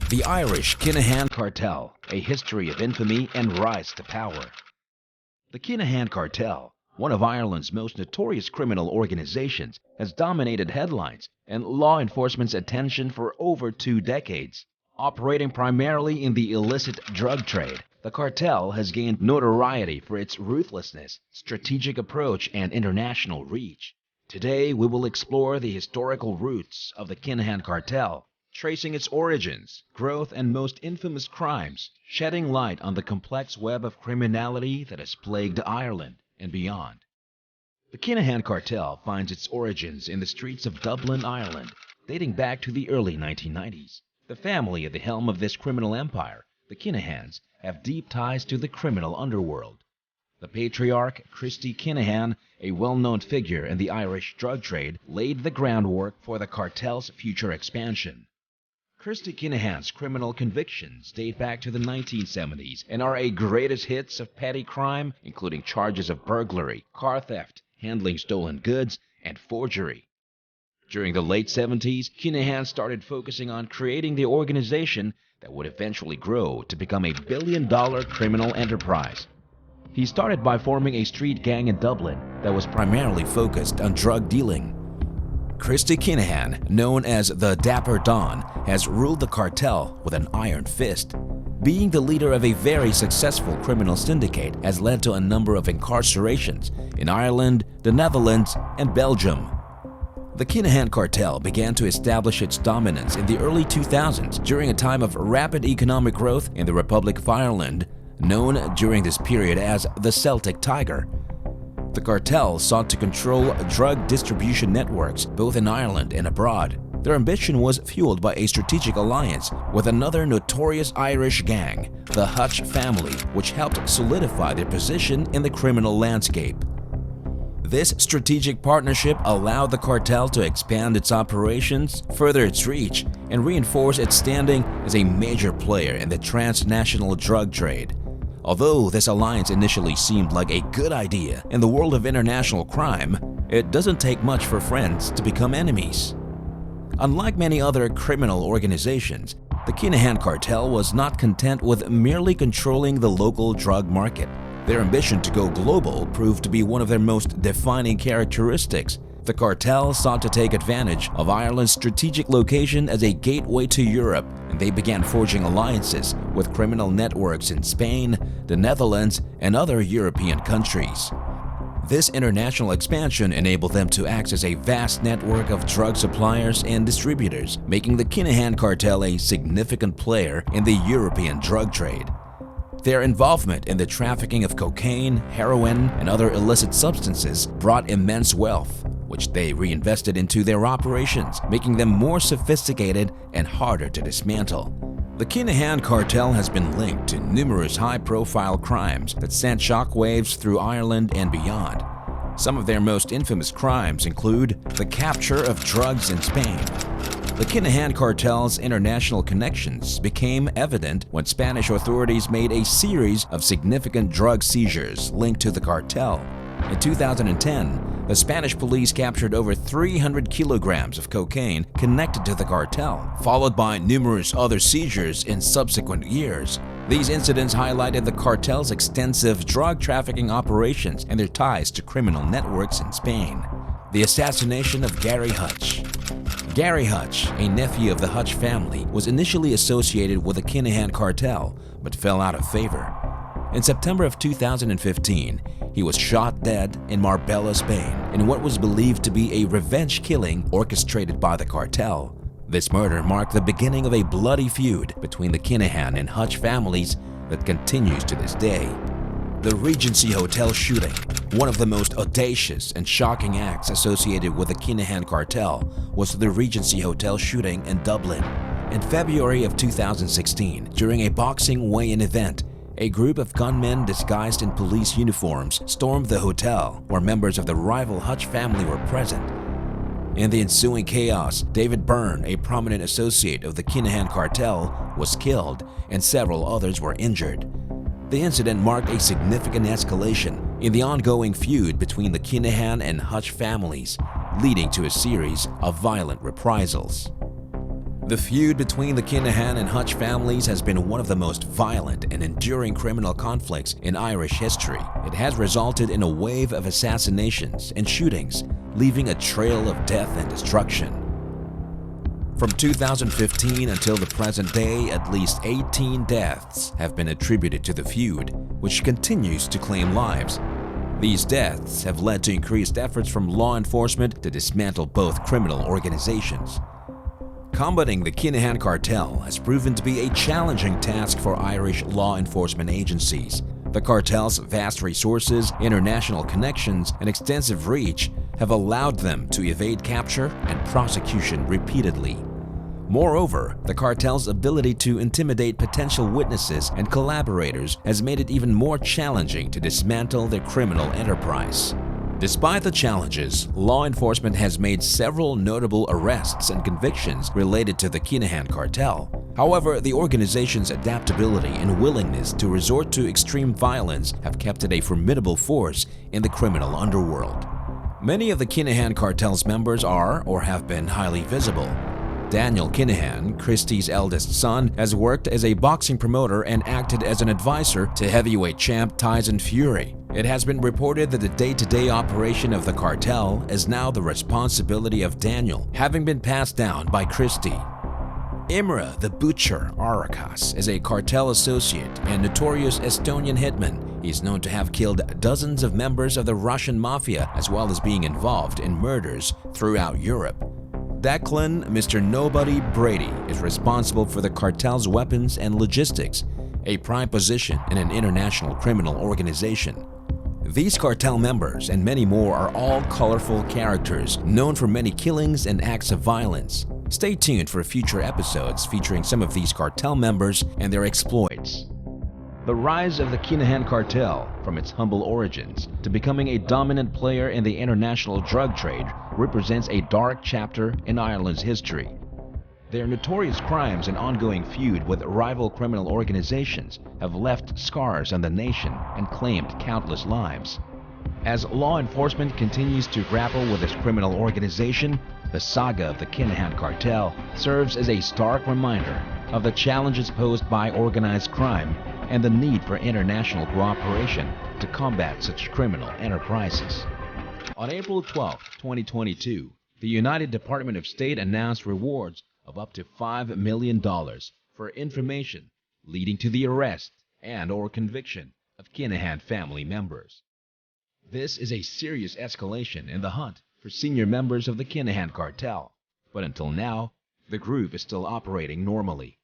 The Irish Kinahan Cartel, a history of infamy and rise to power. The Kinahan Cartel, one of Ireland's most notorious criminal organizations, has dominated headlines and law enforcement's attention for over 2 decades. Operating primarily in the illicit drug trade, the cartel has gained notoriety for its ruthlessness, strategic approach, and international reach. Today, we will explore the historical roots of the Kinahan Cartel, tracing its origins, growth, and most infamous crimes, shedding light on the complex web of criminality that has plagued Ireland and beyond. The Kinahan Cartel finds its origins in the streets of Dublin, Ireland, dating back to the early 1990s. The family at the helm of this criminal empire, the Kinahans, have deep ties to the criminal underworld. The patriarch, Christy Kinahan, a well-known figure in the Irish drug trade, laid the groundwork for the cartel's future expansion. Christy Kinahan's criminal convictions date back to the 1970s and are a greatest hits of petty crime, including charges of burglary, car theft, handling stolen goods, and forgery. During the late 70s, Kinahan started focusing on creating the organization that would eventually grow to become a billion-dollar criminal enterprise. He started by forming a street gang in Dublin that was primarily focused on drug dealing. Christy Kinahan, known as the Dapper Don, has ruled the cartel with an iron fist. Being the leader of a very successful criminal syndicate has led to a number of incarcerations in Ireland, the Netherlands, and Belgium. The Kinahan Cartel began to establish its dominance in the early 2000s during a time of rapid economic growth in the Republic of Ireland, known during this period as the Celtic Tiger. The cartel sought to control drug distribution networks both in Ireland and abroad. Their ambition was fueled by a strategic alliance with another notorious Irish gang, the Hutch family, which helped solidify their position in the criminal landscape. This strategic partnership allowed the cartel to expand its operations, further its reach, and reinforce its standing as a major player in the transnational drug trade. Although this alliance initially seemed like a good idea in the world of international crime, it doesn't take much for friends to become enemies. Unlike many other criminal organizations, the Kinahan Cartel was not content with merely controlling the local drug market. Their ambition to go global proved to be one of their most defining characteristics. The cartel sought to take advantage of Ireland's strategic location as a gateway to Europe, and they began forging alliances with criminal networks in Spain, the Netherlands, and other European countries. This international expansion enabled them to access a vast network of drug suppliers and distributors, making the Kinahan Cartel a significant player in the European drug trade. Their involvement in the trafficking of cocaine, heroin, and other illicit substances brought immense wealth, which they reinvested into their operations, making them more sophisticated and harder to dismantle. The Kinahan Cartel has been linked to numerous high-profile crimes that sent shockwaves through Ireland and beyond. Some of their most infamous crimes include the capture of drugs in Spain. The Kinahan Cartel's international connections became evident when Spanish authorities made a series of significant drug seizures linked to the cartel. In 2010, the Spanish police captured over 300 kilograms of cocaine connected to the cartel, followed by numerous other seizures in subsequent years. These incidents highlighted the cartel's extensive drug trafficking operations and their ties to criminal networks in Spain. The assassination of Gary Hutch. Gary Hutch, a nephew of the Hutch family, was initially associated with the Kinahan Cartel but fell out of favor. In September of 2015, he was shot dead in Marbella, Spain, in what was believed to be a revenge killing orchestrated by the cartel. This murder marked the beginning of a bloody feud between the Kinahan and Hutch families that continues to this day. The Regency Hotel shooting, one of the most audacious and shocking acts associated with the Kinahan Cartel, was the Regency Hotel shooting in Dublin. In February of 2016, during a boxing weigh-in event, a group of gunmen disguised in police uniforms stormed the hotel, where members of the rival Hutch family were present. In the ensuing chaos, David Byrne, a prominent associate of the Kinahan Cartel, was killed and several others were injured. The incident marked a significant escalation in the ongoing feud between the Kinahan and Hutch families, leading to a series of violent reprisals. The feud between the Kinahan and Hutch families has been one of the most violent and enduring criminal conflicts in Irish history. It has resulted in a wave of assassinations and shootings, leaving a trail of death and destruction. From 2015 until the present day, at least 18 deaths have been attributed to the feud, which continues to claim lives. These deaths have led to increased efforts from law enforcement to dismantle both criminal organizations. Combating the Kinahan Cartel has proven to be a challenging task for Irish law enforcement agencies. The cartel's vast resources, international connections, and extensive reach have allowed them to evade capture and prosecution repeatedly. Moreover, the cartel's ability to intimidate potential witnesses and collaborators has made it even more challenging to dismantle their criminal enterprise. Despite the challenges, law enforcement has made several notable arrests and convictions related to the Kinahan Cartel. However, the organization's adaptability and willingness to resort to extreme violence have kept it a formidable force in the criminal underworld. Many of the Kinahan Cartel's members are or have been highly visible. Daniel Kinahan, Christy's eldest son, has worked as a boxing promoter and acted as an advisor to heavyweight champ Tyson Fury. It has been reported that the day-to-day operation of the cartel is now the responsibility of Daniel, having been passed down by Christy. Imre the Butcher Arakas is a cartel associate and notorious Estonian hitman. He is known to have killed dozens of members of the Russian mafia as well as being involved in murders throughout Europe. Declan Mr. Nobody Brady is responsible for the cartel's weapons and logistics, a prime position in an international criminal organization. These cartel members and many more are all colorful characters known for many killings and acts of violence. Stay tuned for future episodes featuring some of these cartel members and their exploits. The rise of the Kinahan Cartel, from its humble origins to becoming a dominant player in the international drug trade, represents a dark chapter in Ireland's history. Their notorious crimes and ongoing feud with rival criminal organizations have left scars on the nation and claimed countless lives. As law enforcement continues to grapple with this criminal organization, the saga of the Kinahan Cartel serves as a stark reminder of the challenges posed by organized crime and the need for international cooperation to combat such criminal enterprises. On April 12, 2022, the United Department of State announced rewards of up to $5 million for information leading to the arrest and/or conviction of Kinahan family members. This is a serious escalation in the hunt for senior members of the Kinahan Cartel, but until now, the group is still operating normally.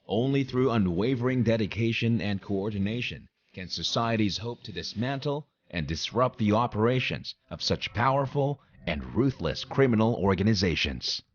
Only through unwavering dedication and coordination can societies hope to dismantle and disrupt the operations of such powerful and ruthless criminal organizations.